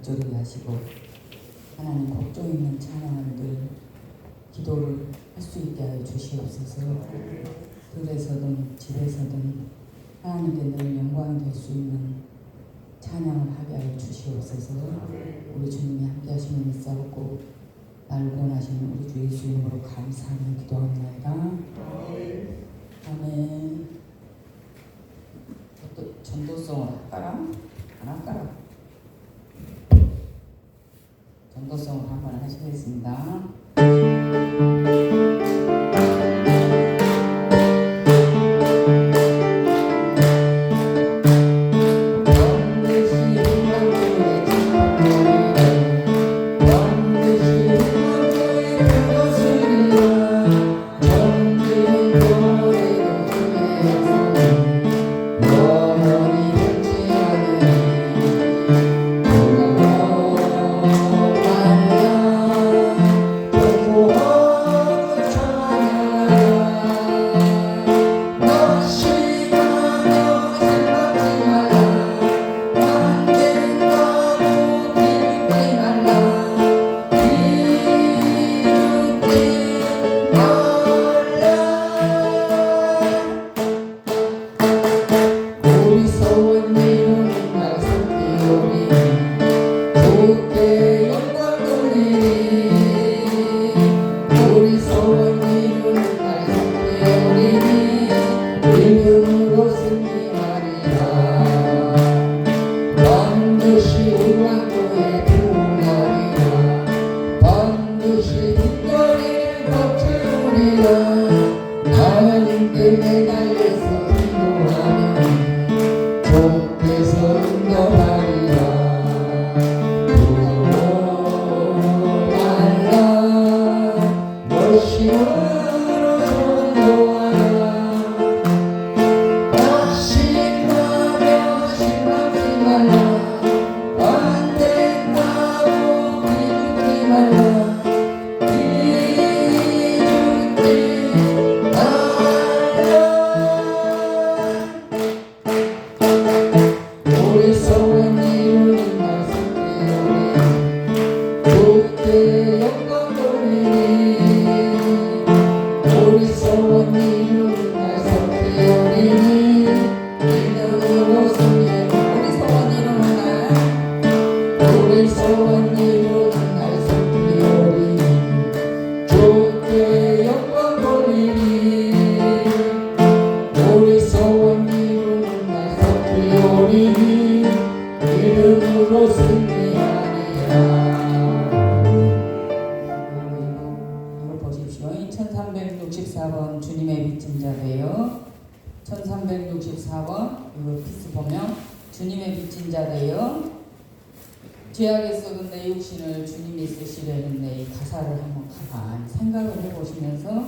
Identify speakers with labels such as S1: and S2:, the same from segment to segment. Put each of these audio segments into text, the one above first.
S1: 적절히 하시고 하나님 걱정 있는 찬양을 늘 기도를 할 수 있게 하여 주시옵소서. 들에서든 집에서든 하나님께 늘 영광이 될 수 있는 찬양을 하게 하여 주시옵소서. 우리 주님이 함께 하시면 있사옵고 나를 구원하시는 우리 주 예수 이름으로 감사하며 기도합니다. 아멘. 또 전도성을 할까라? 안 할까라? 전도성을 한번 하시겠습니다. 주님의 빚진 자래요. 1364번 이거 피스 보면 주님의 빚진 자래요. 죄악에 썩은 내 육신을 주님이 쓰시려는데 이 가사를 한번 가만히 생각을 해보시면서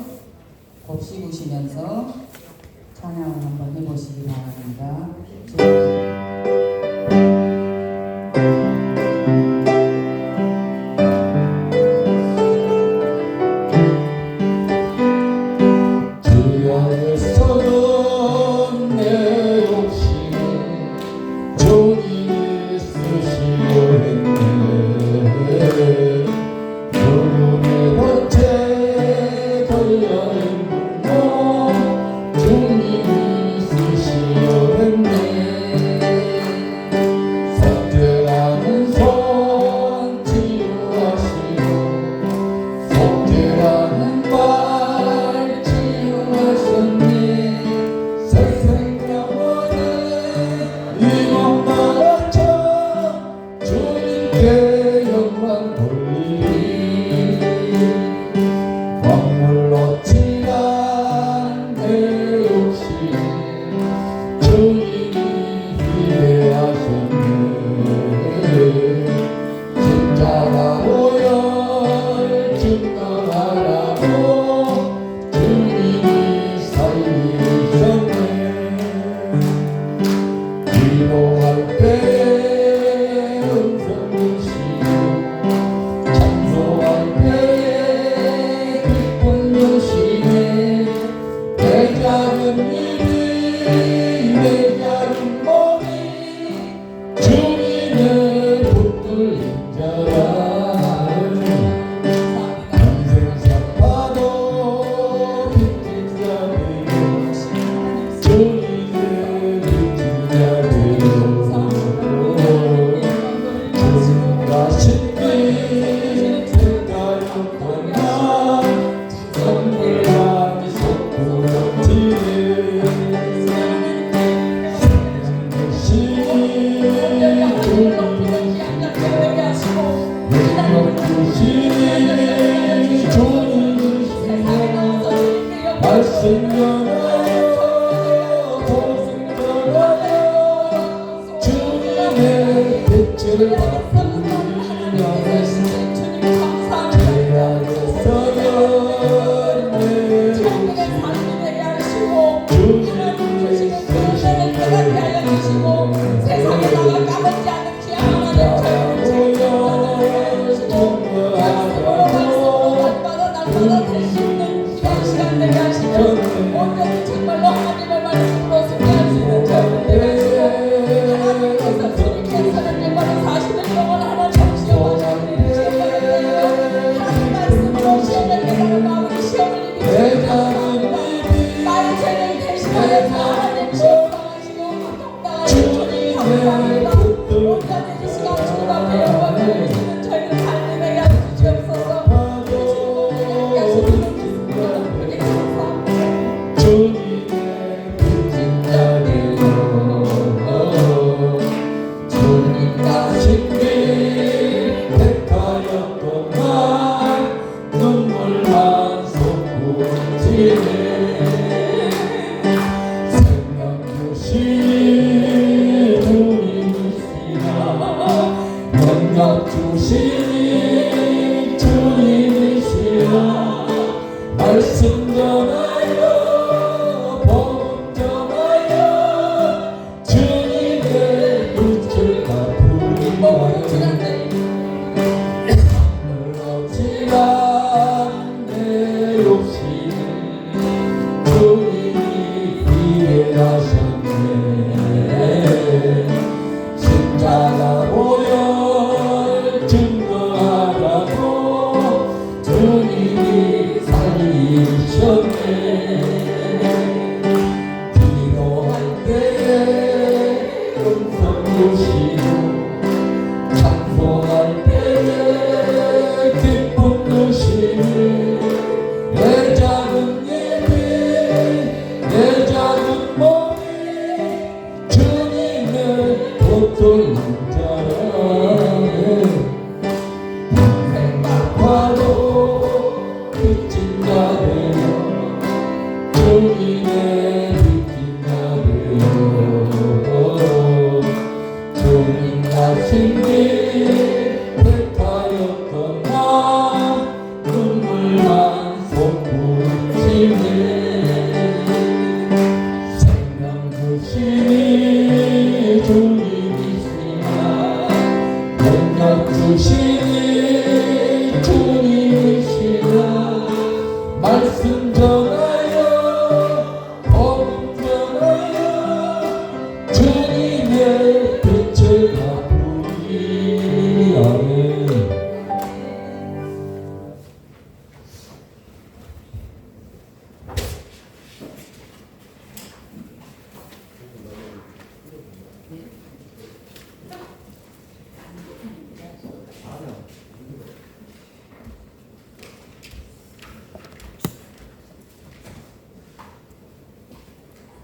S1: 곱씹으시면서 찬양을 한번 해보시기 바랍니다.
S2: 주님이 쓰시었네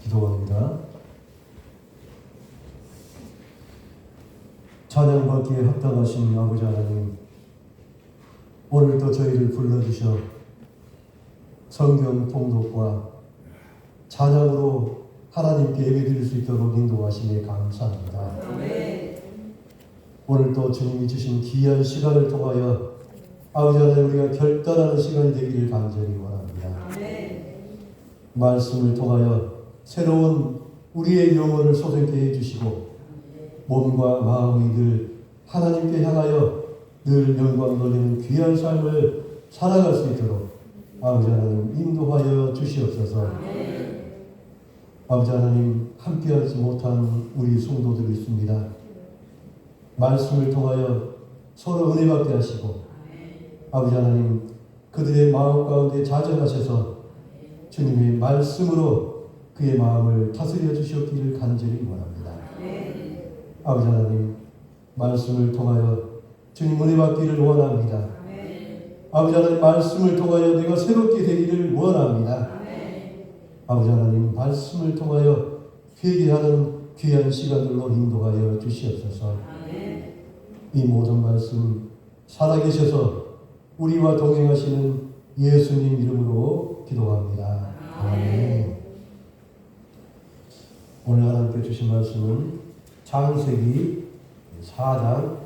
S2: 기도합니다. 찬양받기에 합당하신 아버지 하나님, 오늘도 저희를 불러주셔 성경 통독과 찬양으로 하나님께 예배드릴 수 있도록 인도하시니 감사합니다. 오늘도 주님이 주신 귀한 시간을 통하여 아버지 하나님, 우리가 결단하는 시간이 되기를 간절히 원합니다. 말씀을 통하여 새로운 우리의 영혼을 솟게 해주시고 몸과 마음이 늘 하나님께 향하여 늘 영광 돌리는 귀한 삶을 살아갈 수 있도록 아버지 하나님 인도하여 주시옵소서. 아버지 하나님, 함께하지 못한 우리 성도들이 있습니다. 말씀을 통하여 서로 은혜 받게 하시고 아버지 하나님, 그들의 마음 가운데 자정하셔서 주님의 말씀으로 그의 마음을 다스려 주시옵기를 간절히 원합니다. 아버지 하나님, 말씀을 통하여 주님 은혜 받기를 원합니다. 아버지 하나님, 말씀을 통하여 내가 새롭게 되기를 원합니다. 아버지 하나님, 말씀을 통하여 회개하는 귀한 시간들로 인도하여 주시옵소서. 이 모든 말씀 살아계셔서 우리와 동행하시는 예수님 이름으로 기도합니다. 아멘. 오늘 하나님께 주신 말씀은 창세기 4장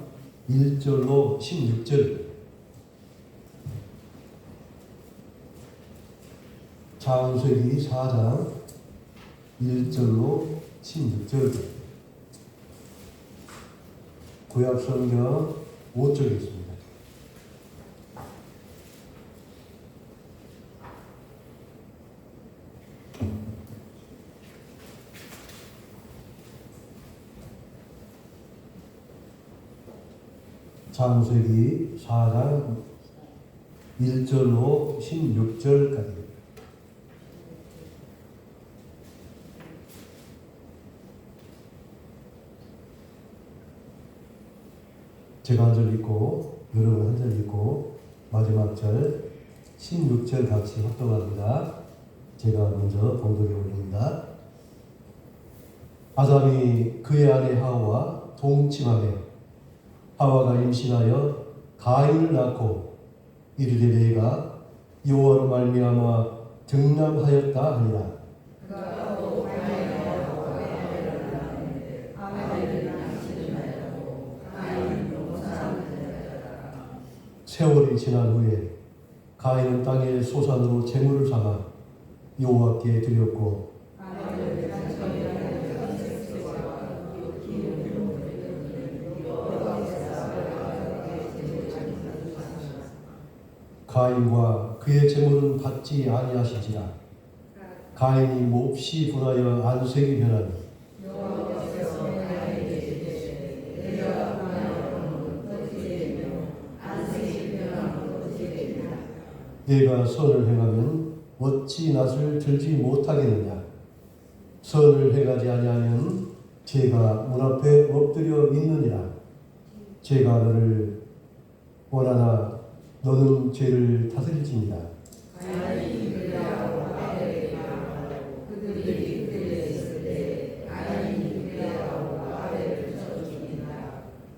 S2: 1절로 16절. 창세기 4장 1절로 16절. 구약성경 5쪽에 있습니다. 창세기 4장 1절로 16절까지. 제가 한 절 읽고 여러분 한 절 읽고 마지막 절 16절 같이 합동합니다. 제가 먼저 봉독에 올립니다. 아담이 그의 아내 하와와 동침하며 하와가 임신하여 가인을 낳고 이르되 내가 여호와로 말미암아 등남하였다 하니라. 세월이 지난 후에 가인은 땅의 소산으로 제물을 삼아 여호와께 드렸고 가인과 그의 제물은 받지 아니하시지라. 가인이 몹시 분하여 안색이 변하니 내가 선을 행하면 어찌 낯을 들지 못하겠느냐. 선을 행하지 아니하면 죄가 문 앞에 엎드려 있느니라. 죄가 너를 원하나 너는 죄를 다스릴지니라.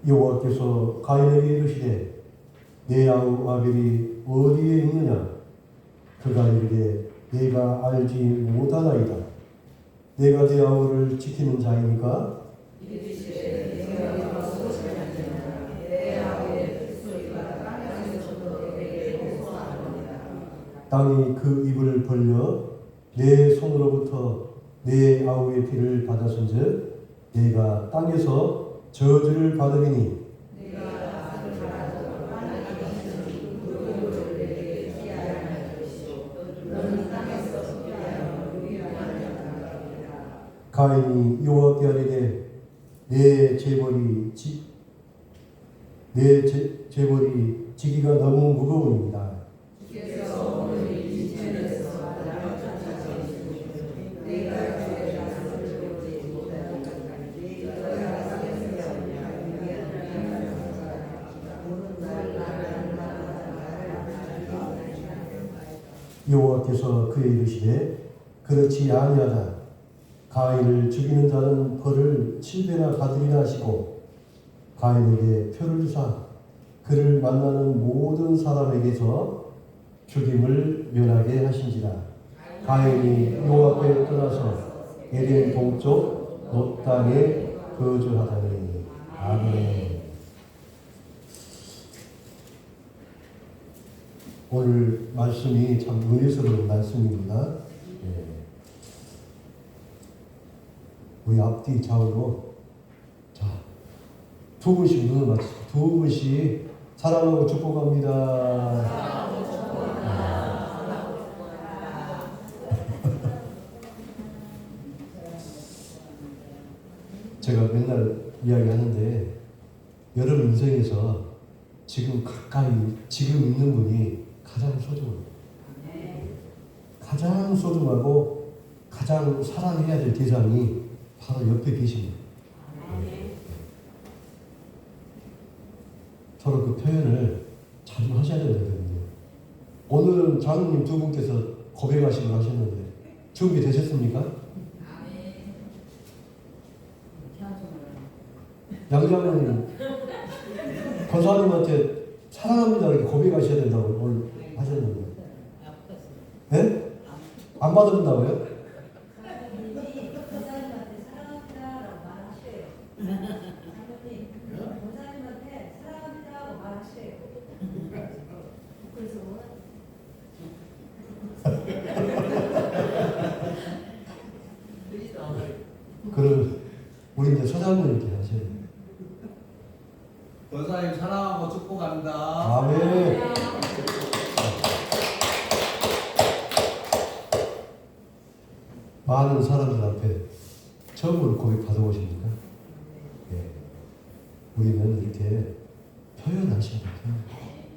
S2: 여호와께서 가인에게 이르시되 내 아우 아벨이 어디에 있느냐. 그가 이르되 내가 알지 못하나이다. 내가 내 아우를 지키는 자이니까. 땅이 그 입을 벌려 내 손으로부터 내 아우의 피를 받았은즉 내가 땅에서 저주를 받으리니 가인이 여호와께 아뢰되 내 재벌이 지기가 너무 무거우니이다. 여호와께서 그에 이르시되 그렇지 아니하다. 가인을 죽이는 자는 벌을 7배나 받으리라 하시고 가인에게 표를 주사 그를 만나는 모든 사람에게서 죽임을 면하게 하신지라. 가인이 여호와 앞에 떠나서 에덴 동쪽 롯 땅에 거주하다니. 아멘. 오늘 말씀이 참 은혜스러운 말씀입니다. 우리 앞뒤 좌우로 자, 두 분씩 눈을 맞추고 두 분씩 사랑하고 축복합니다. 제가 맨날 이야기하는데 여러분 인생에서 지금 가까이 지금 있는 분이 가장 소중합니다. 가장 소중하고 가장 사랑해야 될 대상이 바로 옆에 계십니다. 서로 그 표현을 자주 하셔야 되거든요. 오늘은 장로님 두 분께서 고백하시고 하셨는데 준비되셨습니까? 양장로님 권사님한테 사랑합니다 이렇게 고백하셔야 된다고 오늘 하셨는데 네? 안 받아준다고요?
S3: 축복합니다.
S2: 아멘. 많은 사람들 앞에 처음으로 고백 받아보십니까? 예. 우리는 이렇게 표현하셔야 돼요.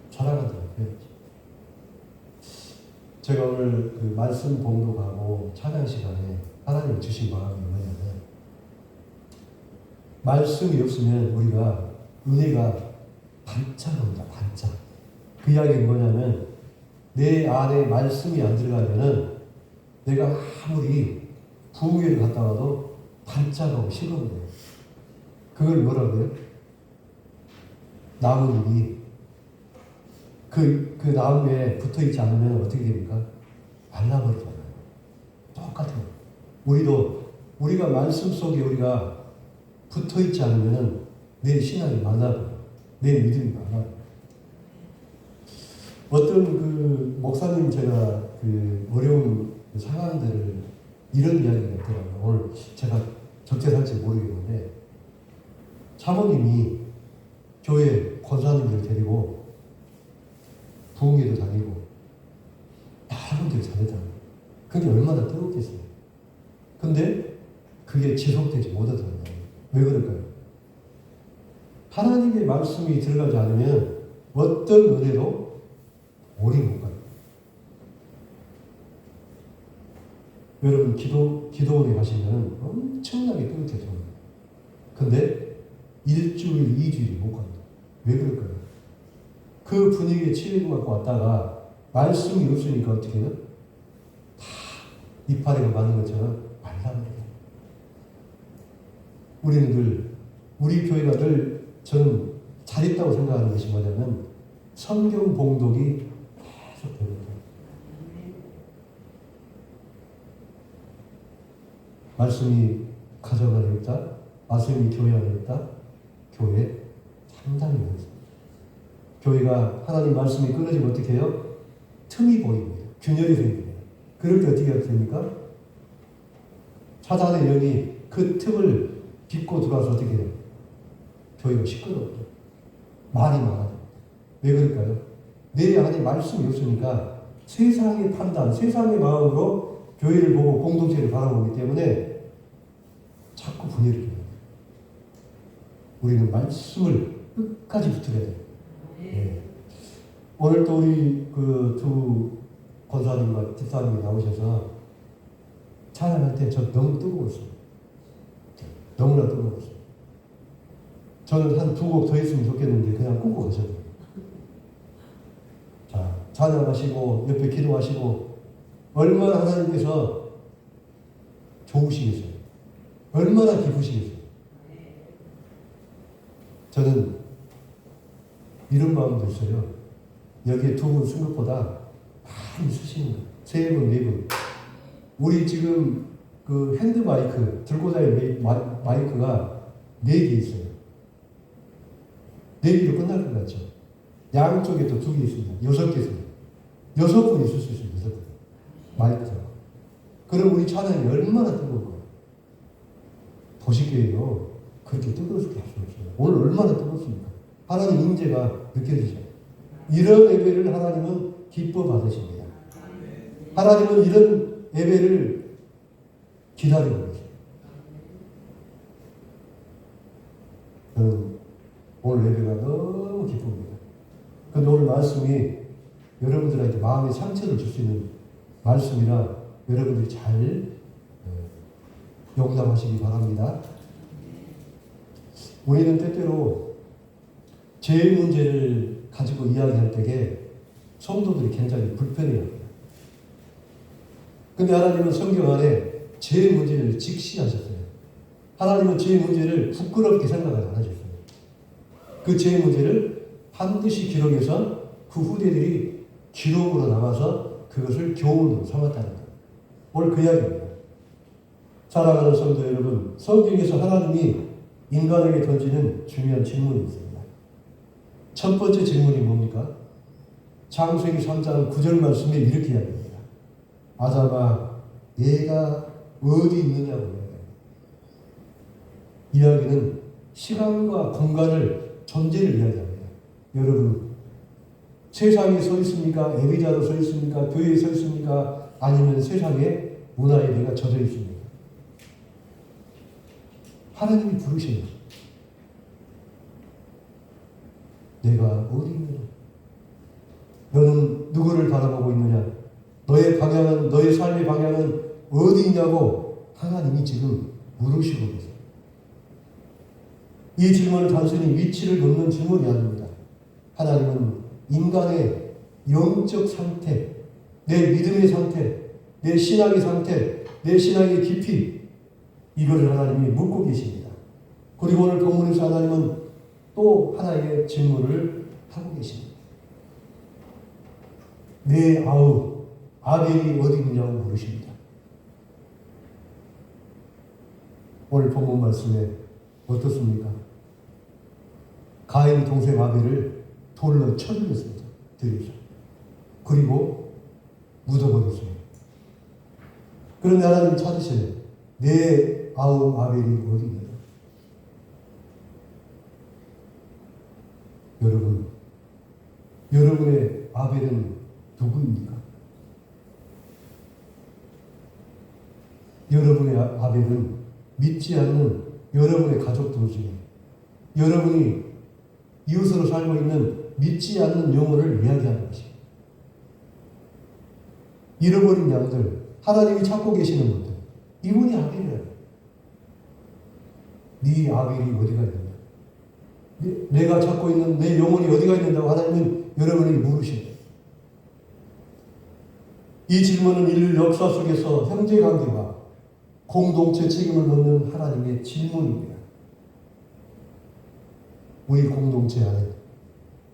S2: 사랑한다고 표현하죠. 제가 오늘 그 말씀 봉독하고 찬양 시간에 하나님 주신 마음이 뭐냐면, 말씀이 없으면 우리가 은혜가 반짝합니다. 반짝. 그 이야기는 뭐냐면, 내 안에 말씀이 안 들어가면은 내가 아무리 부흥회를 갔다 와도 반짝하고 식어버려요. 그걸 뭐라고요? 나무잎이 그 나무에 붙어있지 않으면 어떻게 됩니까? 말라버리잖아요. 똑같아요. 우리가 말씀 속에 우리가 붙어있지 않으면 내 신앙이 말라버려요. 내 믿음이 말라버려요. 어떤 그 목사님 제가 그 어려운 상황들을 이런 이야기가 있더라고요. 오늘 제가 적절할지 모르겠는데, 사모님이 교회 권사님들 데리고 부흥회도 다니고 여러 군데 다니더라고요. 그게 얼마나 뜨겁겠어요. 근데 그게 지속되지 못하더라고요. 왜 그럴까요? 하나님의 말씀이 들어가지 않으면 어떤 은혜도 오래 못 가요. 여러분 기도원에 가시면 엄청나게 뜨겁게 좋아요. 근데 일주일, 2주일 못 갑니다. 왜 그럴까요? 그 분위기에 치이고 갖고 왔다가 말씀이 없으니까 어떻게 해요? 다 이파리가 맞는 것처럼 말라버려요. 우리 교회가 늘 저는 잘했다고 생각하는 것이 뭐냐면, 성경 봉독이 계속 되는 거예요. 말씀이 가정 안에 있다, 말씀이 교회 안에 있다, 교회 상당히 많습니다. 교회가 하나님 말씀이 끊어지면 어떻게 해요? 틈이 보입니다. 균열이 생깁니다. 그럴 때 어떻게 됩니까? 사단의 영이 그 틈을 빗고 들어와서 어떻게 해요? 교회가 시끄러워요. 말이 많아요. 왜 그럴까요? 내 안에 말씀이 없으니까 세상의 판단, 세상의 마음으로 교회를 보고 공동체를 바라보기 때문에 자꾸 분열이 돼요. 우리는 말씀을 끝까지 붙들어야 돼요. 네. 오늘 또 우리 그 두 권사님과 집사님이 나오셔서 찬양할 때 저 너무 뜨거웠어요. 너무나 뜨거웠어요. 저는 한 2곡 더 했으면 좋겠는데 그냥 끊고 가셔야 돼요. 자, 찬양하시고 옆에 기도하시고 얼마나 하나님께서 좋으시겠어요. 얼마나 기쁘시겠어요. 저는 이런 마음도 있어요. 여기에 2분 쓴 것보다 많이 쓰시는 거예요. 3분, 4분. 우리 지금 그 핸드 마이크, 들고 다니는 마이크가 4개 있어요. 4개로 끝날 것 같죠? 양쪽에 또 2개 있습니다. 6개 있습니다. 6분 있을 수 있어요. 6분. 마이크가. 그럼 우리 찬양이 얼마나 뜨거워요. 보시기에요. 그렇게 뜨거울 게 없어요. 오늘 얼마나 뜨겁습니까? 하나님 임재가 느껴지죠. 이런 예배를 하나님은 기뻐 받으십니다. 하나님은 이런 예배를 기다리고 계세요. 저는 오늘 예배가 너무 기쁩니다. 그런데 오늘 말씀이 여러분들에게 마음의 상처를 줄 수 있는 말씀이라 여러분들이 잘 용납하시기 바랍니다. 우리는 때때로 죄의 문제를 가지고 이야기할 때에 성도들이 굉장히 불편해합니다. 근데 하나님은 성경 안에 죄의 문제를 직시하셨어요. 하나님은 죄의 문제를 부끄럽게 생각을 안 하셨어요. 그 죄의 문제를 반드시 기록해서 그 후대들이 기록으로 남아서 그것을 교훈으로 삼았다는 거예요. 오늘 그 이야기입니다. 사랑하는 성도 여러분, 성경에서 하나님이 인간에게 던지는 중요한 질문이 있습니다. 첫 번째 질문이 뭡니까? 창세기 3장 9절 말씀에 이렇게 이야기합니다. 아담아, 얘가 어디 있느냐고 이야기합니다. 이야기는 시간과 공간을, 존재를 이야기합니다. 여러분, 세상에 서 있습니까? 예배자로 서 있습니까? 교회에 서 있습니까? 아니면 세상의 문화에 내가 젖어 있습니까? 하나님이 부르시는 내가 어디 있느냐? 너는 누구를 바라보고 있느냐? 너의 방향은, 너의 삶의 방향은 어디 있냐고 하나님이 지금 물으시고 계세요. 이 질문은 단순히 위치를 묻는 질문이 아닙니다. 하나님은 인간의 영적 상태, 내 믿음의 상태, 내 신앙의 상태, 내 신앙의 깊이, 이것을 하나님이 묻고 계십니다. 그리고 오늘 본문에서 하나님은 또 하나의 질문을 하고 계십니다. 내 아우 아벨이 어디 있느냐고 물으십니다. 오늘 본문 말씀에 어떻습니까? 가인 동생 아벨을 돌로 쳐 죽였습니다. 들이죠. 그리고 묻어버렸습니다. 그런데 하나님 찾으시네. 내 아우 아벨이 어디 있느냐? 여러분, 여러분의 아벨은 누구입니까? 여러분의 아벨은 믿지 않는 여러분의 가족들 중에, 여러분이 이웃으로 살고 있는 믿지 않는 영혼을 이야기하는 것입니다. 잃어버린 양들, 하나님이 찾고 계시는 분들, 이분이 아벨이에요. 네 아벨이 어디가 있느냐? 내가 찾고 있는 내 영혼이 어디가 있는다고 하나님은 여러분에게 물으십니다. 이 질문은 인류 역사 속에서 형제관계와 공동체 책임을 묻는 하나님의 질문입니다. 우리 공동체 안에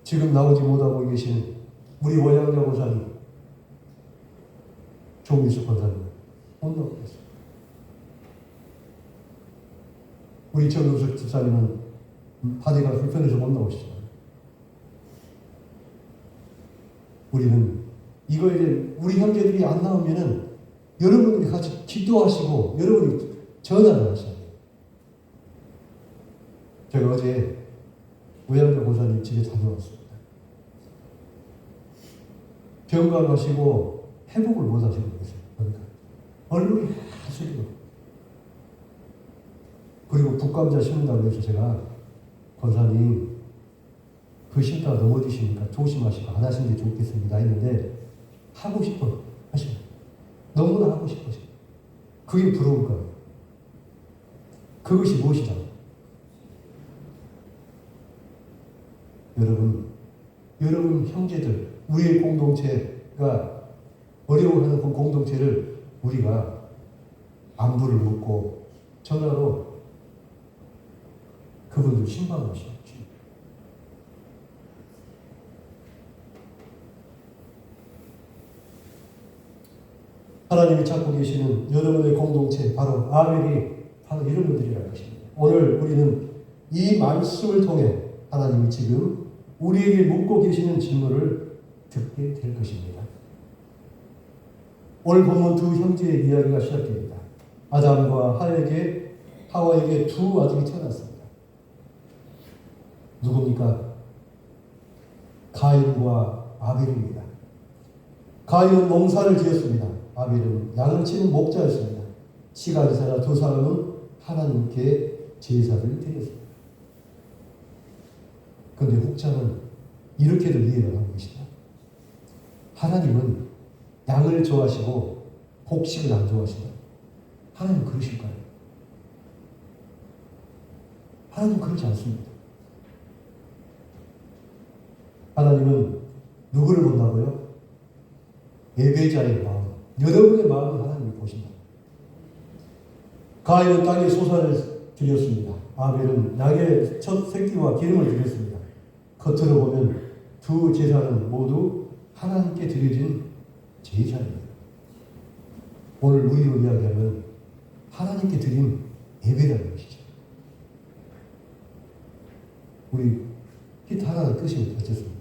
S2: 지금 나오지 못하고 계신 우리 원양자 고사님, 조미숙 권사님 못 나오고 계십니다. 우리 정우석 집사님은 바디가 불편해서 못 나오시지만 우리는 이거에 대해 우리 형제들이 안 나오면은 여러분들이 같이 기도하시고 여러분이 전화를 하셔야 돼요. 제가 어제 우양자 고사님 집에 다녀왔습니다. 병강하시고 회복을 못 하시고 계세요. 그러니까 얼굴이 하시고 그리고 국감자 심는다고 해서 제가 권사님 그 심다가 넘어지시니까 조심하시고 안 하시는 게 좋겠습니다 했는데 하고 싶어 하시고 너무나 하고 싶으시고 그게 부러울 거예요. 그것이 무엇이다? 여러분 형제들, 우리의 공동체가 어려워하는 그 공동체를 우리가 안부를 묻고 전화로 그분들 신방하시죠. 하나님이 찾고 계시는 여러분의 공동체, 바로 아벨이 바로 이런 분들이라는 것입니다. 오늘 우리는 이 말씀을 통해 하나님이 지금 우리에게 묻고 계시는 질문을 듣게 될 것입니다. 오늘 본문 두 형제의 이야기가 시작됩니다. 아담과 하와에게 두 아들이 태어났습니다. 누굽니까? 가인과 아벨입니다. 가인은 농사를 지었습니다. 아벨은 양을 치는 목자였습니다. 시간이 지나 두 사람은 하나님께 제사를 드렸습니다. 그런데 혹자는 이렇게도 이해를 하고 계시다. 하나님은 양을 좋아하시고 곡식을 안 좋아하시다. 하나님은 그러실까요? 하나님은 그렇지 않습니다. 하나님은 누구를 본다고요? 예배자의 마음, 여러분의 마음을 하나님이 보신다. 가인은 땅에 소산을 드렸습니다. 아벨은 양의 첫 새끼와 기름을 드렸습니다. 겉으로 보면 두 제사는 모두 하나님께 드려진 제사입니다. 오늘 우리로 이야기하면 하나님께 드린 예배라는 것이죠. 우리 히트 하나의 뜻이 어쨌습니까?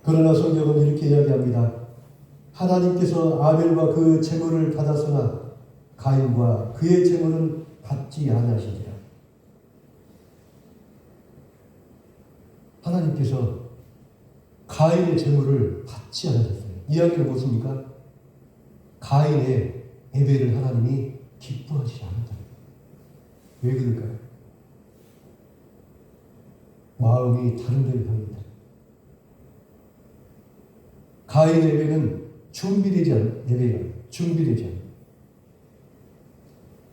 S2: 그러나 성경은 이렇게 이야기합니다. 하나님께서 아벨과 그 제물을 받았으나 가인과 그의 재물은 받지 아니하시니라. 하나님께서 가인의 재물을 받지 않으셨어요. 이야기는 무엇입니까? 가인의 예배를 하나님이 기뻐하지 않는다. 왜 그럴까요? 마음이 다른 데를 향합니다. 가인의 예배는 준비되지 않은 예배가 준비되지 않은.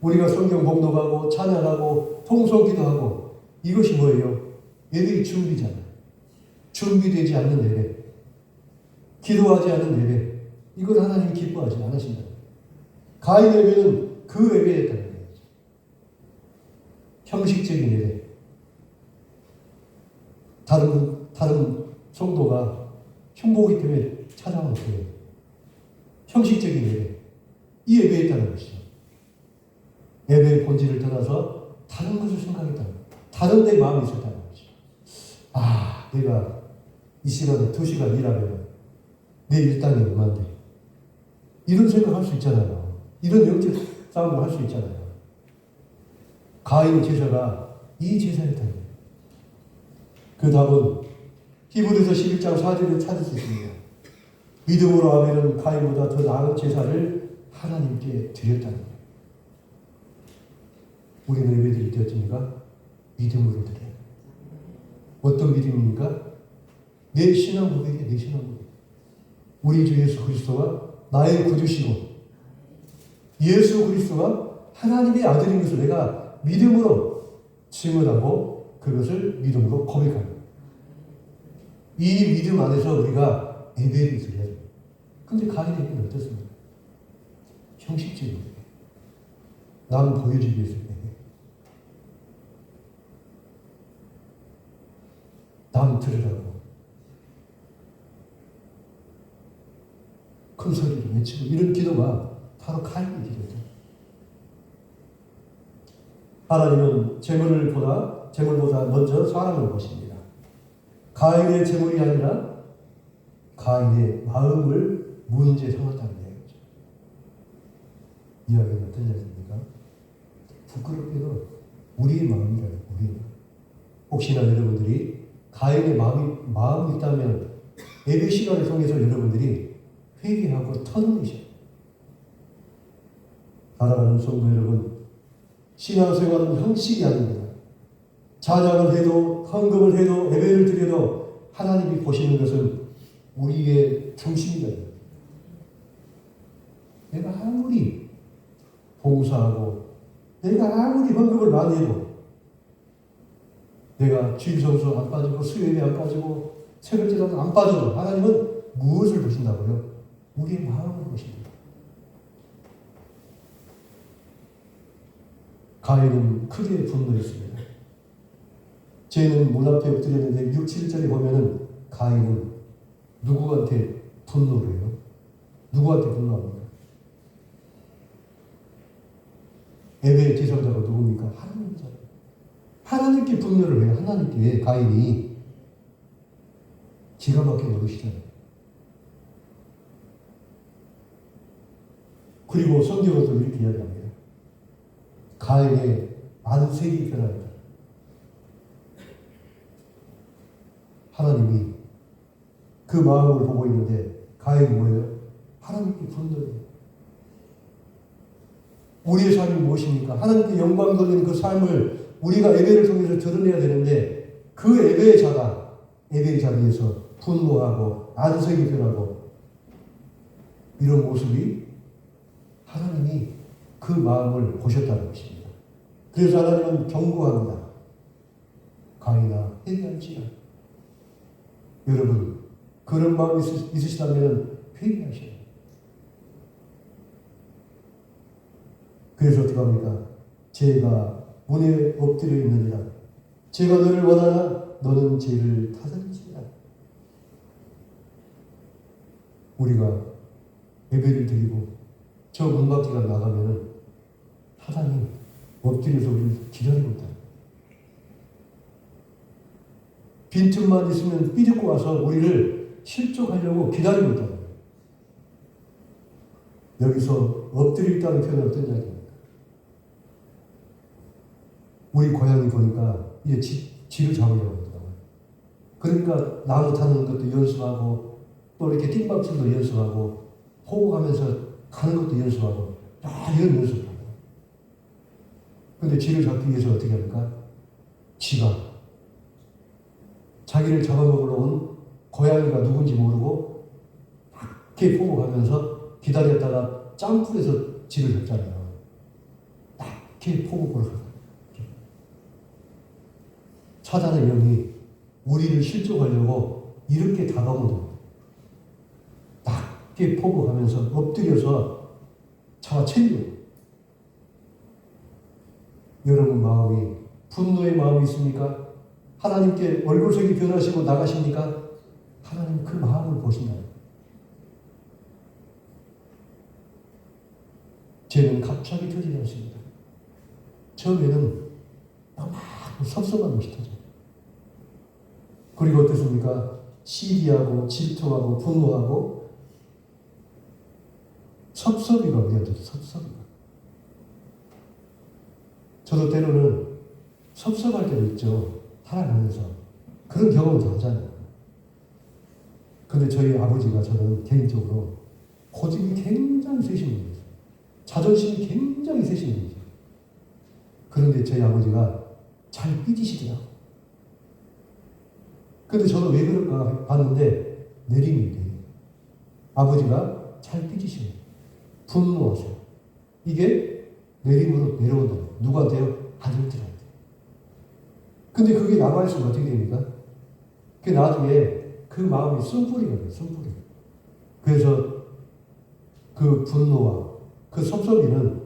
S2: 우리가 성경 봉독하고 찬양하고 통성기도하고 이것이 뭐예요? 예배의 준비잖아요. 준비되지 않는 예배, 기도하지 않는 예배, 이걸 하나님이 기뻐하지 않으신다. 가인의 예배는 그 예배였다는 거죠. 형식적인 예배. 다른 성도가 흉보기 때문에 찾아오는 거예요. 형식적인 예배. 이 예배였다는 것이죠. 예배의 본질을 떠나서 다른 것을 생각했다는 거예요. 다른 데 마음이 있었다는 거죠. 아, 내가 이 시간에 2시간 일하면 내 일당이 얼마인데. 이런 생각할 수 있잖아요. 이런 영적 싸움을 할 수 있잖아요. 가인 제사가 이 제사였다는 거예요. 그 답은 히브리서 11장 4절에 찾을 수 있습니다. 믿음으로 아벨은 가인보다 더 나은 제사를 하나님께 드렸다는 거예요. 우리는 예배드릴 때 어떻습니까? 믿음으로 드려요. 어떤 믿음입니까? 내 신앙 고백이에요. 내 신앙 고백. 우리 주 예수 그리스도가 나의 구주시고 예수 그리스도가 하나님의 아들인 것을 내가 믿음으로 증언하고 그것을 믿음으로 고백합니다. 이 믿음 안에서 우리가 예배를 드려야 됩니다. 그런데 가인의 예배는 어떻습니까? 형식적인 예배. 남 보여주기 위해서 예배. 남 들으라고 큰 소리로 외치고 이런 기도가 바로 가인의 기도죠. 하나님은 재물보다 먼저 사람을 보십니다. 가인의 재물이 아니라 가인의 마음을 문제 삼았다는 얘기죠. 이야기는 어떤 이야기입니까? 부끄럽게도 우리의 마음이라는 우리의 마음. 혹시나 여러분들이 가인의 마음이 있다면 예배 시간을 통해서 여러분들이 회개하고 터놓으셔. 사랑하는 성도 여러분, 신앙생활은 형식이 아닙니다. 찬양을 해도 헌금을 해도 예배를 드려도 하나님이 보시는 것은 우리의 중심이다. 내가 아무리 봉사하고 내가 아무리 헌금을 많이 해도 내가 주일성수 안 빠지고 수요일에 안 빠지고 새벽제사도 안 빠져도 하나님은 무엇을 보신다고요? 우리의 마음을 보십니다. 가인은 크게 분노했습니다. 죄는 문 앞에 엎드렸는데 6, 7절에 보면은 가인은 누구한테 분노를 해요? 누구한테 분노합니까? 예배의 대상자가 누굽니까? 하나님이잖아요. 하나님께 분노를 해요. 하나님께 가인이 기가 막히게 노릇이잖아요. 그리고 성경은 또 이렇게 이야기합니다. 가인의 안색이 변합니다. 하나님이 그 마음을 보고 있는데 가인이 뭐예요? 하나님께 분노해요. 우리의 삶이 무엇입니까? 하나님께 영광 돌리는 그 삶을 우리가 예배를 통해서 드러내야 되는데 그 예배의 자리에서 분노하고 안색이 변하고 이런 모습이 하나님이 그 마음을 보셨다는 것입니다. 그래서 하나님은 경고합니다. 가인아 회개할지라. 여러분 그런 마음이 있으시다면 회개하셔야 돼요. 그래서 어떻게 합니까? 죄가 문에 엎드려 있느니라. 죄가 너를 원하나 너는 죄를 타살지라. 우리가 예배를 드리고 저 문 밖으로 나가면은 사단이 엎드려서 우리를 기다리고 있다. 빈틈만 있으면 삐죽고 와서 우리를 실족하려고 기다리고 있다. 여기서 엎드려 있다는 표현은 어떤 이야기입니까? 우리 고양이 보니까 이제 쥐를 잡으려고 하더라고요. 그러니까 나무 타는 것도 연습하고 또 이렇게 띵박질도 연습하고 호흡하면서 가는 것도 연습하고 이런 연습을 하고. 근데 쥐를 잡기 위해서 어떻게 합니까? 쥐가 자기를 잡아먹으러 온 고양이가 누군지 모르고 낮게 포복하면서 기다렸다가 점프해서 쥐를 잡잖아요. 낮게 포복을 하고. 사단의 영이 우리를 실족하려고 이렇게 다가오는 낮게 포복하면서 엎드려서 잡아채려고. 여러분 마음이 분노의 마음이 있습니까? 하나님께 얼굴색이 변하시고 나가십니까? 하나님 그 마음을 보신다. 죄는 갑자기 터지지 않습니다. 처음에는 너무 섭섭한 것이 터져요. 그리고 어떻습니까? 시기하고 질투하고 분노하고 섭섭이가 우리한테 섭섭이가. 저도 때로는 섭섭할 때도 있죠. 살아가면서. 그런 경험을 다 하잖아요. 근데 저희 아버지가 저는 개인적으로 고집이 굉장히 세신 분이에요. 자존심이 굉장히 세신 분이죠. 그런데 저희 아버지가 잘 삐지시더라고요. 근데 저는 왜 그럴까 봤는데 내림인데 아버지가 잘 삐지시네요. 분노하세요. 이게 내림으로 내려온다. 누구한테요? 아들들한테. 근데 그게 남아있으면 어떻게 됩니까? 그 나중에 그 마음이 쓴뿌리가 돼요. 쓴뿌리. 그래서 그 분노와 그 섭섭이는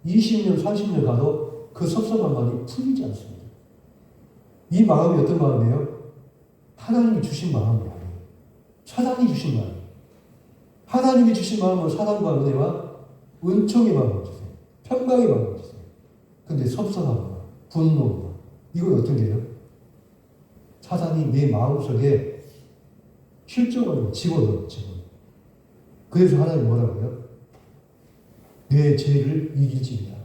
S2: 20년, 30년 가도 그 섭섭한 마음이 풀리지 않습니다. 이 마음이 어떤 마음이에요? 하나님이 주신 마음이 아니에요. 사단이 주신 마음이에요. 하나님이 주신 마음은 사랑과 은혜와 은총의 마음을 주세요. 평강의 마음을 주세요. 근데 섭섭한 마음, 분노, 이건 어떤 게요? 사단이 내 마음속에 실종을 집어넣어요. 그래서 하나님 뭐라고 해요? 내 죄를 이길지니라.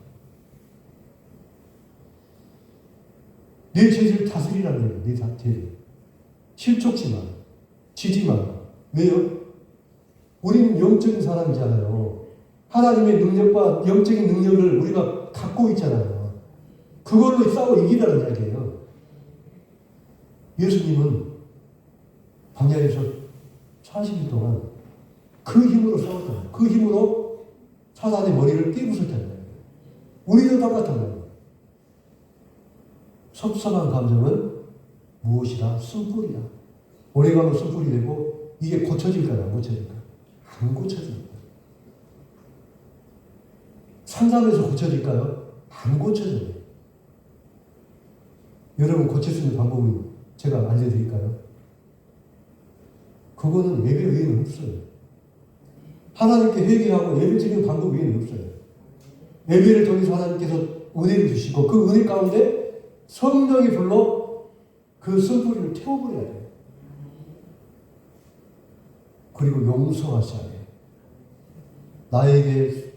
S2: 내 죄를 다스리라는 거예요. 내 죄를. 실족지 마. 지지 마. 왜요? 우리는 영적인 사람이잖아요. 하나님의 능력과 영적인 능력을 우리가 갖고 있잖아요. 그걸로 싸워 이기라는 이야기예요. 예수님은 광야에서 40일 동안 그 힘으로 싸웠다. 그 힘으로 사단의 머리를 깨부쉈다는 거예요. 우리도 똑같은 거예요. 섭섭한 감정은 무엇이다? 쓴뿌리다. 오래가면 쓴뿌리 되고 이게 고쳐질까요? 안 고쳐질까요? 안 고쳐집니다. 상담에서 고쳐질까요? 안 고쳐져요. 여러분 고칠 수 있는 방법은 제가 알려드릴까요? 그거는 예배 외에는 없어요. 하나님께 회개하고 예배 드리는 방법 외에는 없어요. 예배를 통해서 하나님께서 은혜를 주시고 그 은혜 가운데 성령이 불러 그 쓴뿌리를 태워버려야 돼요. 그리고 용서하셔야 돼요. 나에게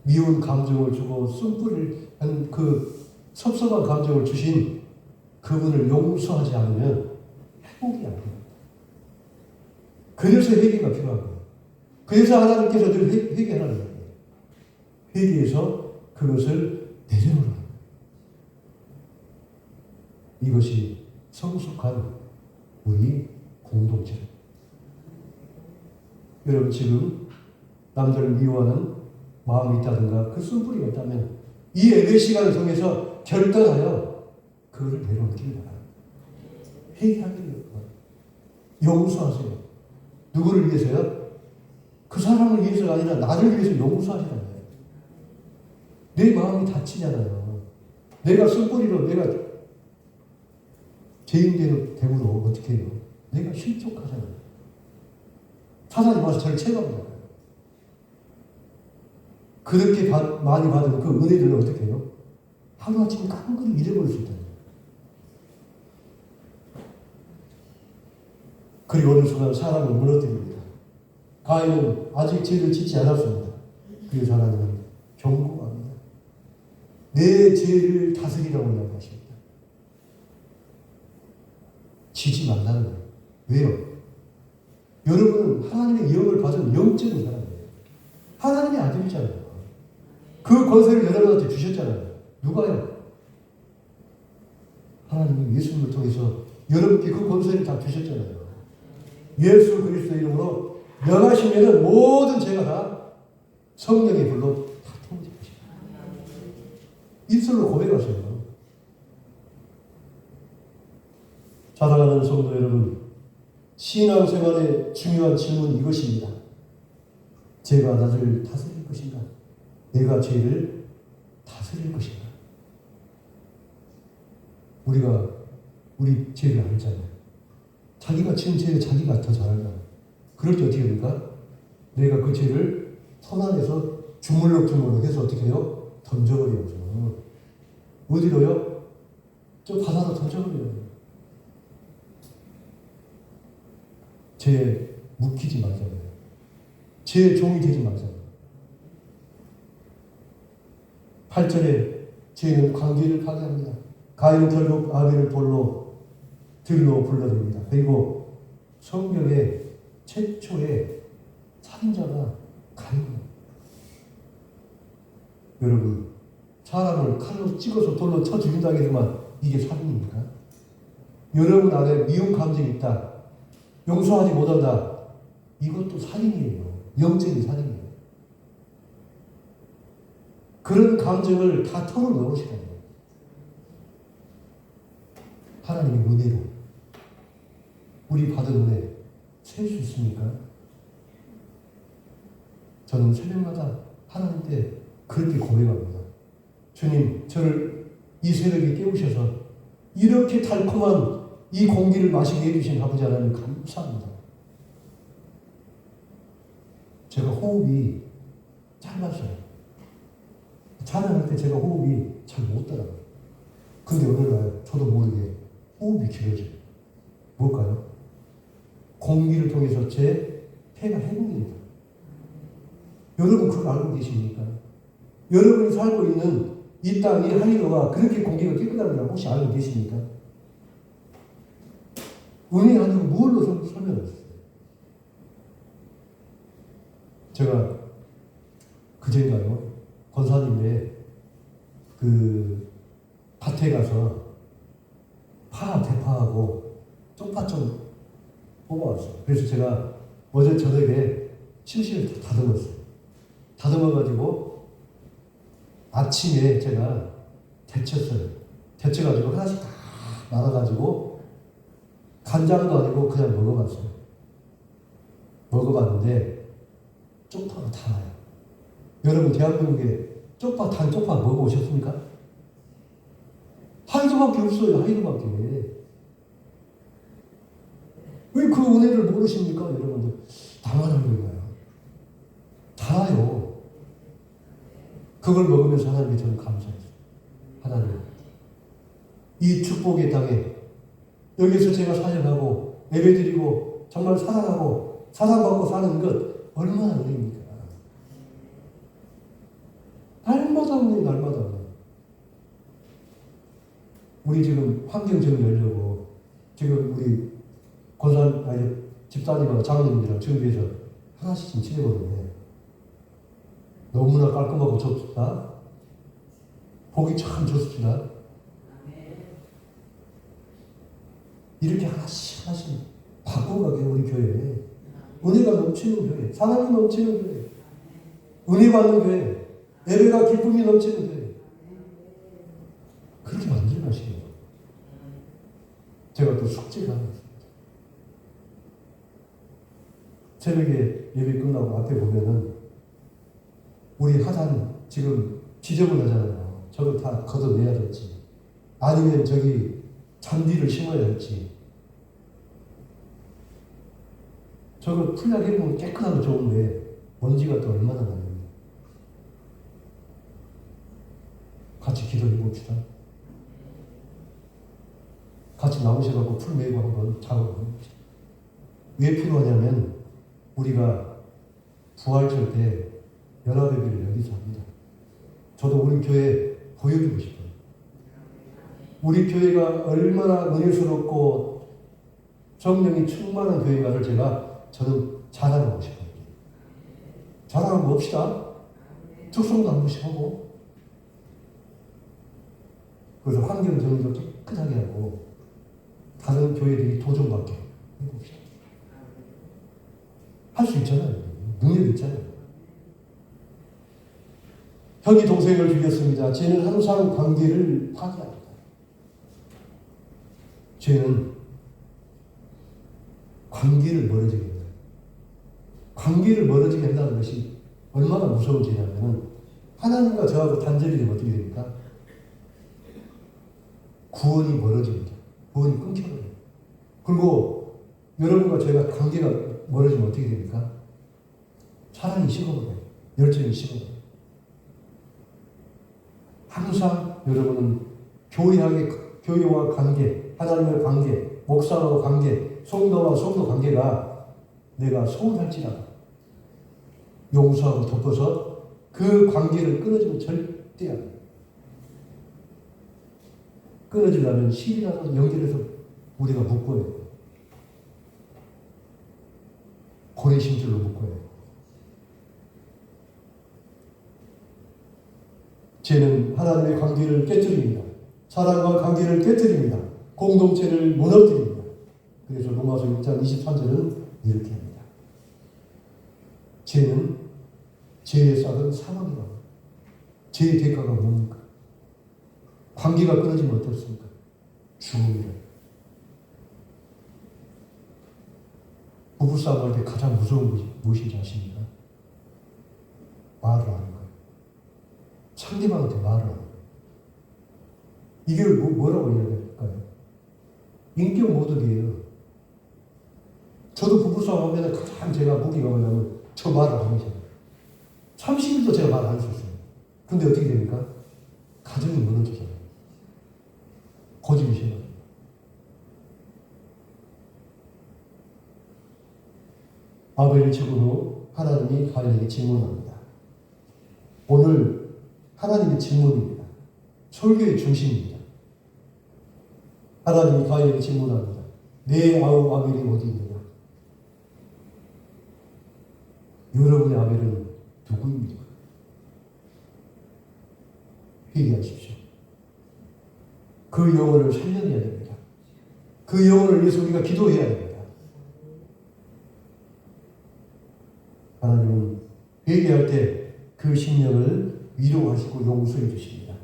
S2: 미운 감정을 주고 쓴뿌리를 하는 그 섭섭한 감정을 주신 그분을 용서하지 않으면 회복이 안 됩니다. 그래서 회개가 필요한 거예요. 그래서 하나님께서 늘 회개하라는 거예요. 회개해서 그것을 내려놓으라는 거예요. 이것이 성숙한 우리 공동체입니다. 여러분 지금 남들을 미워하는 마음이 있다든가 그 쓴뿌리가 있다면 이 예배 시간을 통해서 결단하여 그거를 내려놓기를 바랍니다. 회개하기를 바랍니다. 용서하세요. 누구를 위해서요? 그 사람을 위해서가 아니라 나를 위해서 용서하시라는 거예요. 내 마음이 다치잖아요. 내가 쓴뿌리로 내가 죄인대로 됨으로 어떻게 해요? 내가 실족하잖아요. 사단이 와서 저를 체험합니다. 그렇게 많이 받은 그 은혜를 어떻게 해요? 하루아침에 깡그리 잃어버릴 수 있다는 거예요. 그리고 어느 순간 사람을 무너뜨립니다. 가인은 아직 죄를 짓지 않았습니다. 그래서 하나님은 경고합니다. 내 죄를 다스리라고 이야기하십니다. 지지 말라는 거예요. 왜요? 여러분은 하나님의 영을 받은 영적인 사람이에요. 하나님의 아들이잖아요. 그 권세를 여러분한테 주셨잖아요. 누가요? 하나님이 예수님을 통해서 여러분께 그 권세를 다 주셨잖아요. 예수 그리스도의 이름으로 명하시면은 모든 죄가 다 성령의 불로 다 통제하십니다. 입술로 고백하세요. 사랑하는 성도 여러분, 신앙생활의 중요한 질문은 이것입니다. 죄가 나를 다스릴 것인가? 내가 죄를 다스릴 것인가? 우리가 우리 죄를 알잖아요. 자기가 지은 죄를 자기가 더 잘 알잖아요. 그럴 때 어떻게 합니까? 내가 그 죄를 손 안에서 주물럭주물럭 해서 어떻게 해요? 던져버려요. 어디로요? 저 바다로 던져버려요. 죄에 묵히지 말자고요. 죄의 종이 되지 말자고요. 8절에 죄는 관계를 파괴합니다. 가인은 결국 아벨을 들로 불러냅니다. 그리고 성경의 최초의 살인자가 가인입니다. 여러분, 사람을 칼로 찍어서 돌로 쳐 죽인다고 해서만 이게 살인입니까? 여러분 안에 미움 감정이 있다. 용서하지 못한다. 이것도 살인이에요. 영적인 살인이에요. 그런 감정을 다 털어놓으시라. 하나님의 은혜로 우리 받은 은혜 셀 수 있습니까? 저는 새벽마다 하나님께 그렇게 고백합니다. 주님, 저를 이 새벽에 깨우셔서 이렇게 달콤한 이 공기를 마시게 해주신 아버지 하나님 감사합니다. 제가 호흡이 짧았어요. 찬양할 때 제가 호흡이 잘 못 따라가요. 근데 어느 날 저도 모르게 호흡이 길어져요. 뭘까요? 공기를 통해서 제 폐가 회복입니다. 여러분 그거 알고 계십니까? 여러분이 살고 있는 이 땅, 이 하이도가 그렇게 공기가 깨끗한 걸 혹시 알고 계십니까? 은혜 아니고 뭘로 설명했어요? 제가 그제인가요? 권사님의 그 밭에 가서 대파하고 쪽파 좀 뽑아왔어요. 그래서 제가 어제 저녁에 심심을 다듬었어요. 다듬어가지고 아침에 제가 데쳤어요. 데쳐가지고 하나씩 다 말아가지고 간장도 아니고 그냥 먹어봤어요. 먹어봤는데 쪽파가 달아요. 여러분 대한민국에 단 쪽파 먹어보셨습니까? 하이도밖에 없어요. 하이도밖에. 왜 그 은혜를 모르십니까? 여러분들 나만 알고 있나요? 달아요. 그걸 먹으면서 하나님께 저는 감사했어요. 하나님, 이 축복의 땅에 여기서 제가 사역하고 예배드리고 정말 사랑하고 사랑받고 사는 것 얼마나 은혜입니까? 날마다 은혜, 날마다 은혜. 우리 지금 환경정을 열려고 지금 우리 집사님하고 장로님이랑 준비해서 하나씩 좀 지내거든요. 너무나 깔끔하고 좋습니다. 보기 참 좋습니다. 이렇게 하나씩 바꿔가게 우리 교회. 은혜가 넘치는 교회, 사랑이 넘치는 교회, 은혜 받는 교회, 예배가 기쁨이 넘치는 교회. 그렇게 만들어 가시게요. 제가 또 숙제가 있습니다. 새벽에 예배 끝나고 앞에 보면은 우리 하단 지금 지저분하잖아요. 저거 다 걷어내야 될지 아니면 저기 잔디를 심어야 할지. 저거 풀약 해보면 깨끗하고 좋은데 먼지가 또 얼마나 나요. 같이 기도해 봅시다. 같이 나오셔서 풀 메고 한번 작업해 봅시다. 왜 필요하냐면 우리가 부활절 때 연합예배를 여기서 합니다. 저도 우리 교회 보여주고 싶어요. 우리 교회가 얼마나 은혜스럽고 성령이 충만한 교회가를 저는 자랑하고 싶어요. 자랑하고 봅시다. 특성도 한 번씩 하고, 그래서 환경 정리도 깨끗하게 하고, 다른 교회들이 도전받게 해봅시다. 할 수 있잖아요. 능력이 있잖아요. 형이 동생을 죽였습니다. 죄는 항상 관계를 파괴합니다. 죄는 관계를 멀어지게 합니다. 관계를 멀어지게 한다는 것이 얼마나 무서운 죄냐면 하나님과 저하고 단절이 되면 어떻게 됩니까? 구원이 멀어집니다. 구원이 끊겨버려요. 그리고 여러분과 저희가 관계가 멀어지면 어떻게 됩니까? 사랑이 식어버려요. 열정이 식어버려요. 항상 여러분은 교회와 관계, 하나님의 관계, 목사와 관계, 성도와 성도 관계가 내가 소원할지라도 용서하고 덮어서 그 관계를 끊어지면 절대 안 돼요. 끊어지려면 실이라도 연결해서 우리가 묶어야 돼요. 고래심줄로 묶어야 돼요. 죄는 하나님의 관계를 깨뜨립니다. 사랑과 관계를 깨뜨립니다. 공동체를 무너뜨립니다. 그래서 로마서 6장 23절은 이렇게 합니다. 죄는 죄의 싹은 사망이다. 죄의 대가가 뭡니까? 관계가 끊어지면 어떻습니까? 죽음이다. 부부싸움 할 때 가장 무서운 것이 무엇인지 아십니까? 말을 하는 거예요. 상대방한테 말을 하는 거예요. 이게 뭐라고 이야기할까요? 인격 모독이에요. 저도 부부싸움 하면 가장 제가 무기가 뭐냐면 저 말을 안 하잖아요. 30일도 제가 말 안 했었어요. 근데 어떻게 됩니까? 가정이 무너지잖아요. 고집이 심하죠. 아벨을 죽은 후 하나님이 가인에게 질문합니다. 오늘 하나님의 질문입니다. 설교의 중심입니다. 하나님이 가인에게 질문합니다. 내 아우 아벨이 어디 있느냐? 여러분의 아벨은 누구입니까? 회개하십시오. 그 영혼을 살려내야 됩니다. 그 영혼을 위해서 우리가 기도해야 됩니다. 하나님은 회개할 때 그 심령을 위로하시고 용서해 주십니다.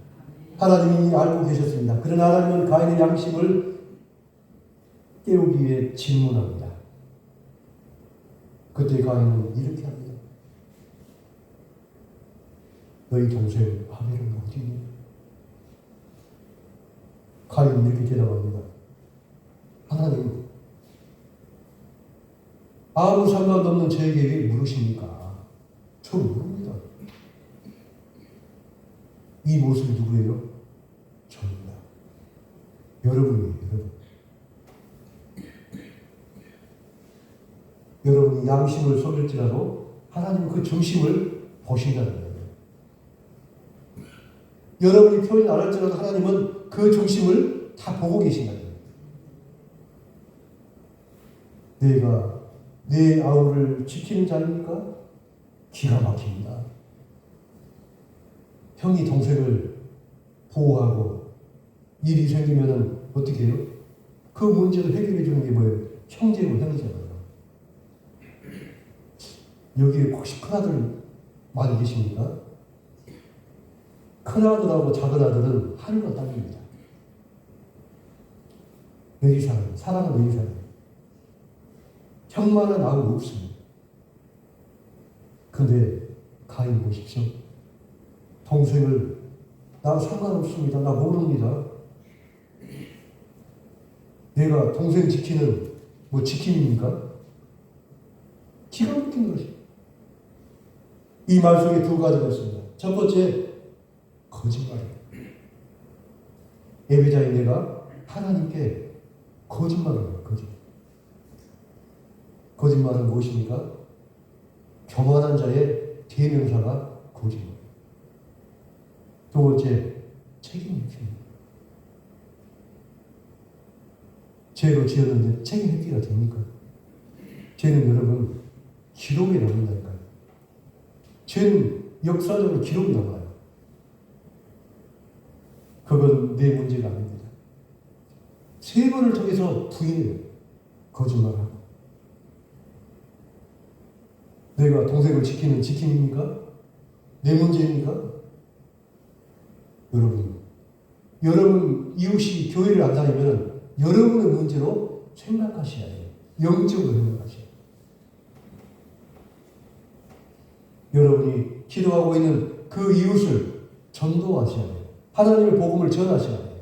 S2: 하나님이 알고 계셨습니다. 그러나 하나님은 가인의 양심을 깨우기 위해 질문합니다. 그때 가인은 이렇게 합니다. 너희 동생 아벨은 어디 있니? 가인은 이렇게 대답합니다. 하나님, 아무 상관도 없는 저에게 왜 물으십니까? 저 모릅니다. 이 모습이 누구예요? 저입니다. 여러분이에요, 여러분. 여러분이 양심을 속일지라도 하나님은 그 중심을 보신다는 거예요. 여러분이 표현 안 할지라도 하나님은 그 중심을 다 보고 계신다는 거예요. 내가 내 아우를 지키는 자입니까? 기가 막힙니다. 형이 동생을 보호하고 일이 생기면 어떻게 해요? 그 문제를 해결해 주는 게 뭐예요? 형제고 형이잖아요. 여기에 혹시 큰아들 많이 계십니까? 큰아들하고 작은아들은 하늘과 땅입니다. 매리사는, 사랑은 매리사는. 형만은 아무 없습니다. 근데 가인 보십시오. 동생을 나 상관없습니다. 나 모릅니다. 내가 동생 지키는 지킴입니까? 기가 막힌 것이. 이 말 속에 두 가지가 있습니다. 첫 번째, 거짓말이에요. 예배자인 내가 하나님께 거짓말을 해요. 거짓말은 무엇입니까? 교만한 자의 대명사가 거짓말. 두 번째, 책임입니다. 죄로 지었는데 책임회피가 됩니까? 죄는 여러분 기록에 남는다니까요. 죄는 역사적으로 기록이 남아요. 그건 내 문제가 아닙니다. 3번을 통해서 부인해요. 거짓말하고. 내가 동생을 지키는 지킴입니까? 내 문제입니까? 여러분 이웃이 교회를 안 다니면 여러분의 문제로 생각하셔야 해요. 영적으로 생각하셔야 해요. 여러분이 기도하고 있는 그 이웃을 전도하셔야 돼요. 하나님의 복음을 전하셔야 돼요.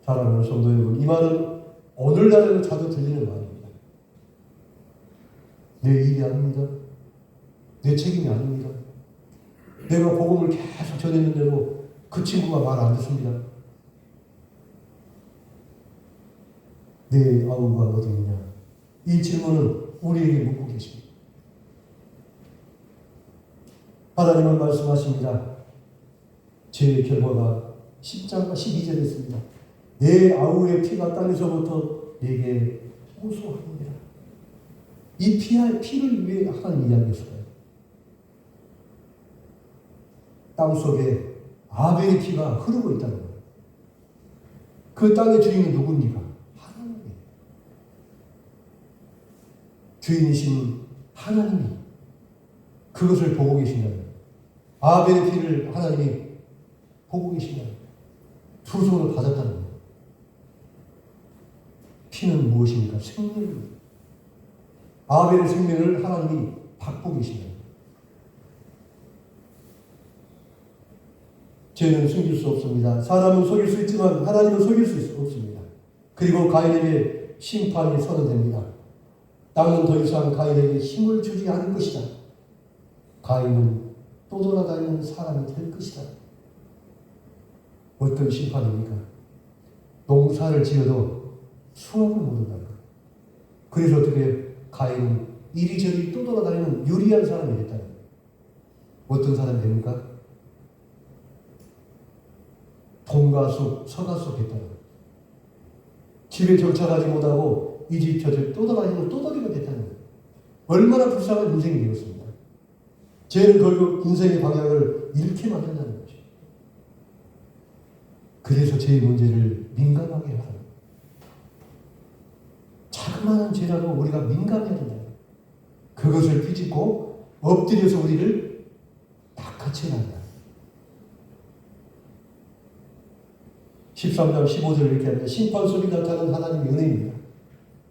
S2: 사랑하는 성도 여러분, 이 말은 오늘날에도 자주 들리는 말입니다. 내 일이 아닙니다. 내 책임이 아닙니다. 내가 복음을 계속 전했는데도 그 친구가 말 안 듣습니다. 내 아우가 어디 있냐? 이 질문은 우리에게 묻고 계십니다. 하나님은 말씀하십니다. 죄의 결과가 10장과 12절에 있습니다. 내 아우의 피가 땅에서부터 내게 호소하느니라. 이 피를 왜 하나님 이야기했을까요? 땅속에 아벨의 피가 흐르고 있다는 거예요. 그 땅의 주인은 누굽니까? 하나님이에요. 주인이신 하나님이 그것을 보고 계신다는, 아벨의 피를 하나님이 보고 계신다는, 두 손을 받았다는 거예요. 피는 무엇입니까? 생명입니다. 아벨의 생명을 하나님이 받고 계신다. 죄는 숨길 수 없습니다. 사람은 속일 수 있지만 하나님은 속일 수 없습니다. 그리고 가인에게 심판이 선언됩니다. 땅은 더 이상 가인에게 힘을 주지 않을 것이다. 가인은 또 돌아다니는 사람이 될 것이다. 어떤 심판입니까? 농사를 지어도 수확을 못한다. 그래서 어떻게 가인은 이리저리 또 돌아다니는 유리한 사람이 됐다. 어떤 사람이 됩니까? 동가숙, 서가숙 했다. 집에 정착하지 못하고 이 집 저 집 또 돌아다니는 또다리가 됐다는 거예요. 얼마나 불쌍한 인생이 되었습니다. 죄는 결국 인생의 방향을 잃게 만든다는 거죠. 그래서 죄의 문제를 민감하게 하는 거예요. 자그마한 죄라도 우리가 민감해야 된다. 그것을 비집고 엎드려서 우리를 낚아채야 한다. 13장 15절 이렇게 합니다. 심판 속에 나타나는 하나님의 은혜입니다.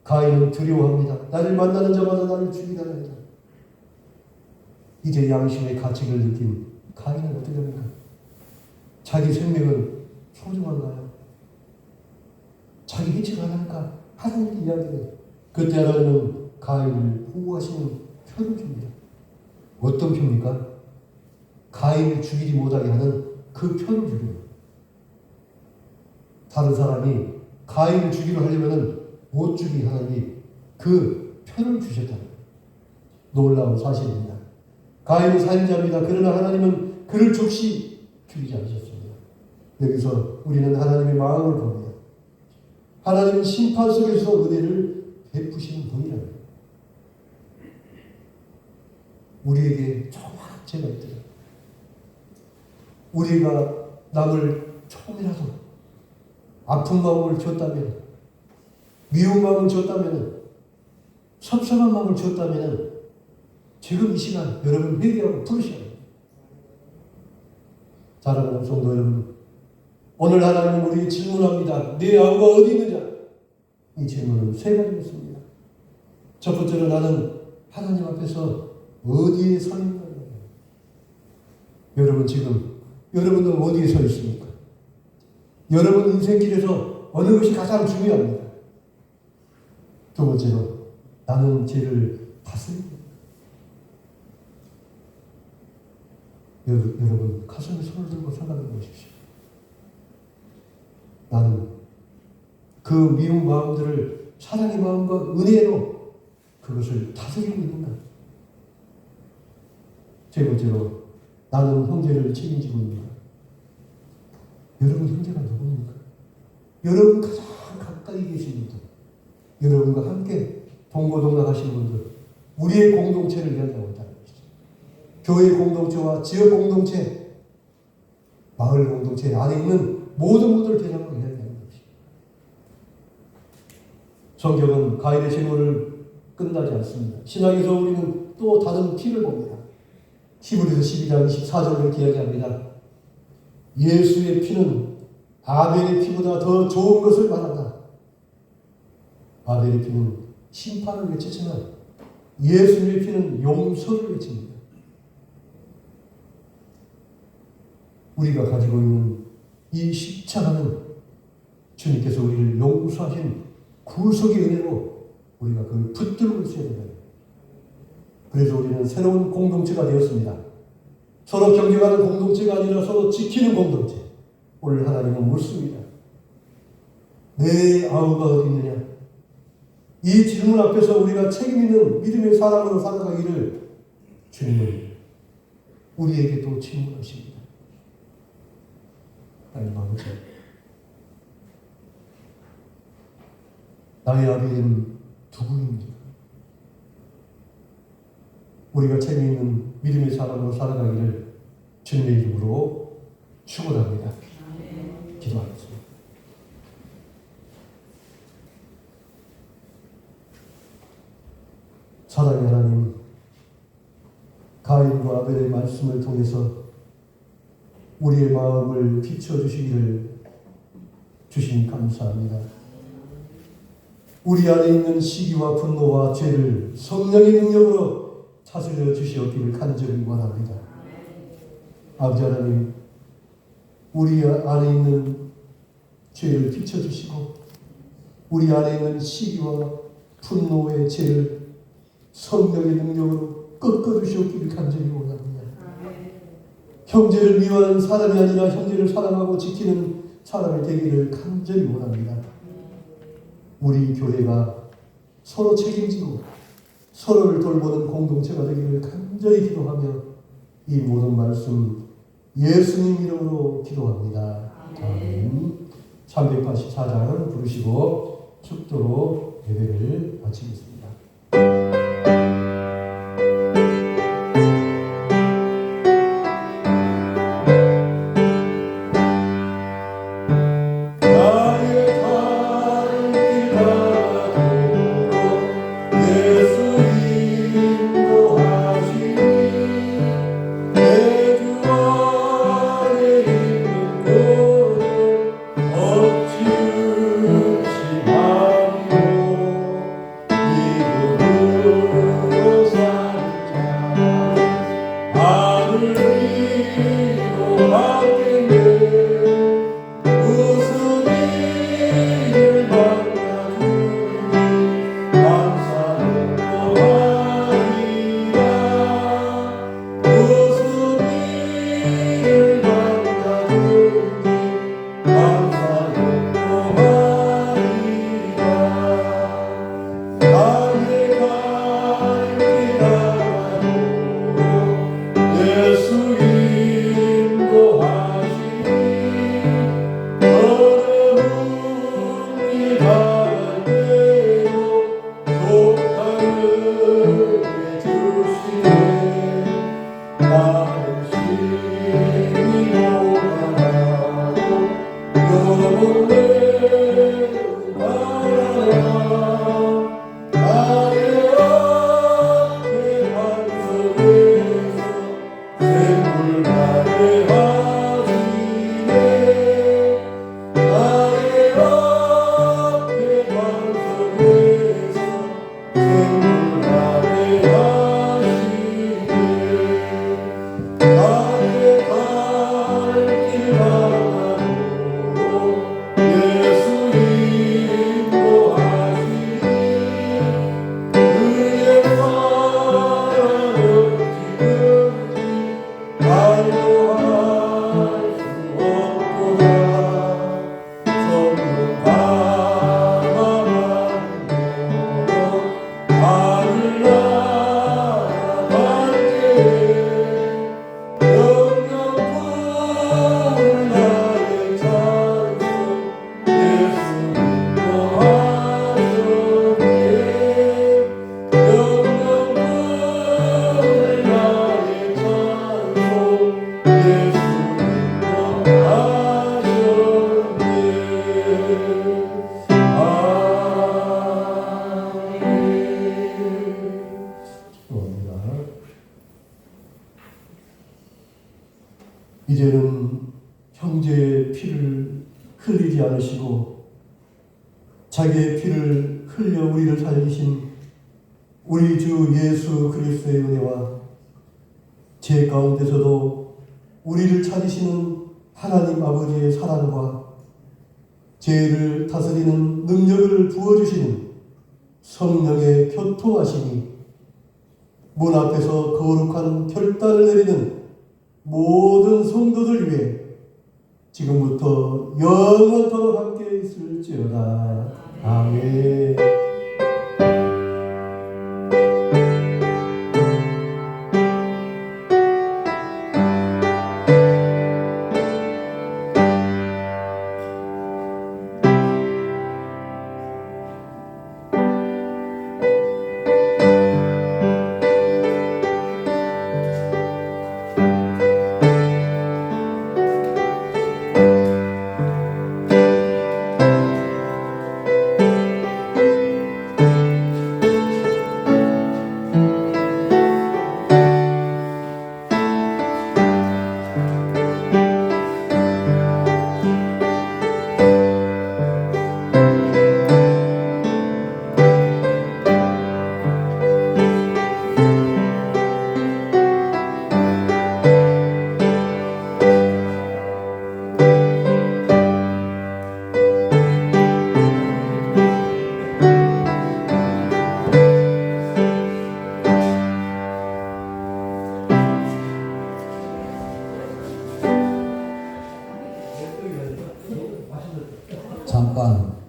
S2: 가인은 두려워합니다. 나를 만나는 자마다 나를 죽이다 합니다. 이제 양심의 가책을 느낀 가인은 어떻게 합니까? 자기 생명은 소중한가요? 자기 해치를 하니까 하나님께 이야기해요. 그때 하나님은 가인을 보호하시는 표를 줍니다. 어떤 표입니까? 가인을 죽이지 못하게 하는 그 표를 줍니다. 다른 사람이 가인을 죽이려 하려면 못 죽이게 하나님이 그 표를 주셨다. 놀라운 사실입니다. 가인은 살인자입니다. 그러나 하나님은 그를 즉시 죽이지 않으셨습니다. 여기서 우리는 하나님의 마음을 봅니다. 하나님은 심판 속에서 은혜를 베푸시는 분이라는 거예요. 우리에게 조그마한 죄가 있더라. 우리가 남을 조금이라도 아픈 마음을 줬다면, 미운 마음을 줬다면, 섭섭한 마음을 줬다면 지금 이 시간 여러분 회개하고 부르셔야 합니다. 사랑하는 성도 여러분, 오늘 하나님은 우리에게 질문합니다. 내 아우가 어디 있느냐? 이 질문은 3가지가 있습니다. 첫 번째로 나는 하나님 앞에서 어디에 서 있는가? 여러분 지금 여러분은 어디에 서 있습니까? 여러분 인생길에서 어느 것이 가장 중요합니다. 두 번째로 나는 죄를 다스립니다. 여러분 가슴에 손을 들고 생각해 보십시오. 나는 그 미운 마음들을 사랑의 마음과 은혜로 그것을 다스리고 있는가? 세 번째로 나는 형제를 책임지고 있는가? 여러분 형제가 누굽니까? 여러분 가장 가까이 계신 분들, 여러분과 함께 동고동락하시는 분들, 우리의 공동체를 이야기하고 있다는 것이죠. 교회 공동체와 지역 공동체, 마을 공동체 안에 있는 모든 분들을 대상으로 이야기하는 것이죠. 성경은 가인의 제물을 끝나지 않습니다. 신약에서 우리는 또 다른 피를 봅니다. 히브리서 12장 24절을 이렇게 이야기합니다. 예수의 피는 아벨의 피보다 더 좋은 것을 말한다. 아벨의 피는 심판을 외치지만 예수의 피는 용서를 외칩니다. 우리가 가지고 있는 이 십자가는 주님께서 우리를 용서하신 구속의 은혜로 우리가 그걸 붙들고 있어야 된다. 그래서 우리는 새로운 공동체가 되었습니다. 서로 경쟁하는 공동체가 아니라 서로 지키는 공동체. 오늘 하나님은 묻습니다. 내 아우가 어디 있느냐? 이 질문 앞에서 우리가 책임 있는 믿음의 사람으로 살아가기를 주님은 우리에게 또 질문하십니다. 하나님 아버지, 나의 아비는 누구입니까? 우리가 책임 있는 믿음의 사람으로 살아가기를 주님의 이름으로 축원합니다. 기도하겠습니다. 사랑의 하나님, 가인과 아벨의 말씀을 통해서 우리의 마음을 비춰주시기를 주시니 감사합니다. 우리 안에 있는 시기와 분노와 죄를 성령의 능력으로 다스려 주시옵기를 간절히 원합니다. 아버지 하나님, 우리 안에 있는 죄를 비춰주시고 우리 안에 있는 시기와 분노의 죄를 성령의 능력으로 꺾어주시옵기를 간절히 원합니다. 형제를 미워하는 사람이 아니라 형제를 사랑하고 지키는 사람이 되기를 간절히 원합니다. 우리 교회가 서로 책임지고 서로를 돌보는 공동체가 되기를 간절히 기도하며 이 모든 말씀 예수님 이름으로 기도합니다. 아멘. 384장을 부르시고 축도로 예배를 마치겠습니다. 형제의 피를 흘리지 않으시고 자기의 피를 흘려 우리를 살리신 우리 주 예수 그리스도의 은혜와 제 가운데서도 우리를 찾으시는 하나님 아버지의 사랑과 죄를 다스리는 능력을 부어주시는 성령의 교통하심이 문 앞에서 거룩한 결단을 내리는 모든 성도들 위해 지금부터 영원토록 함께 있을지어다. 아멘.
S3: 잠깐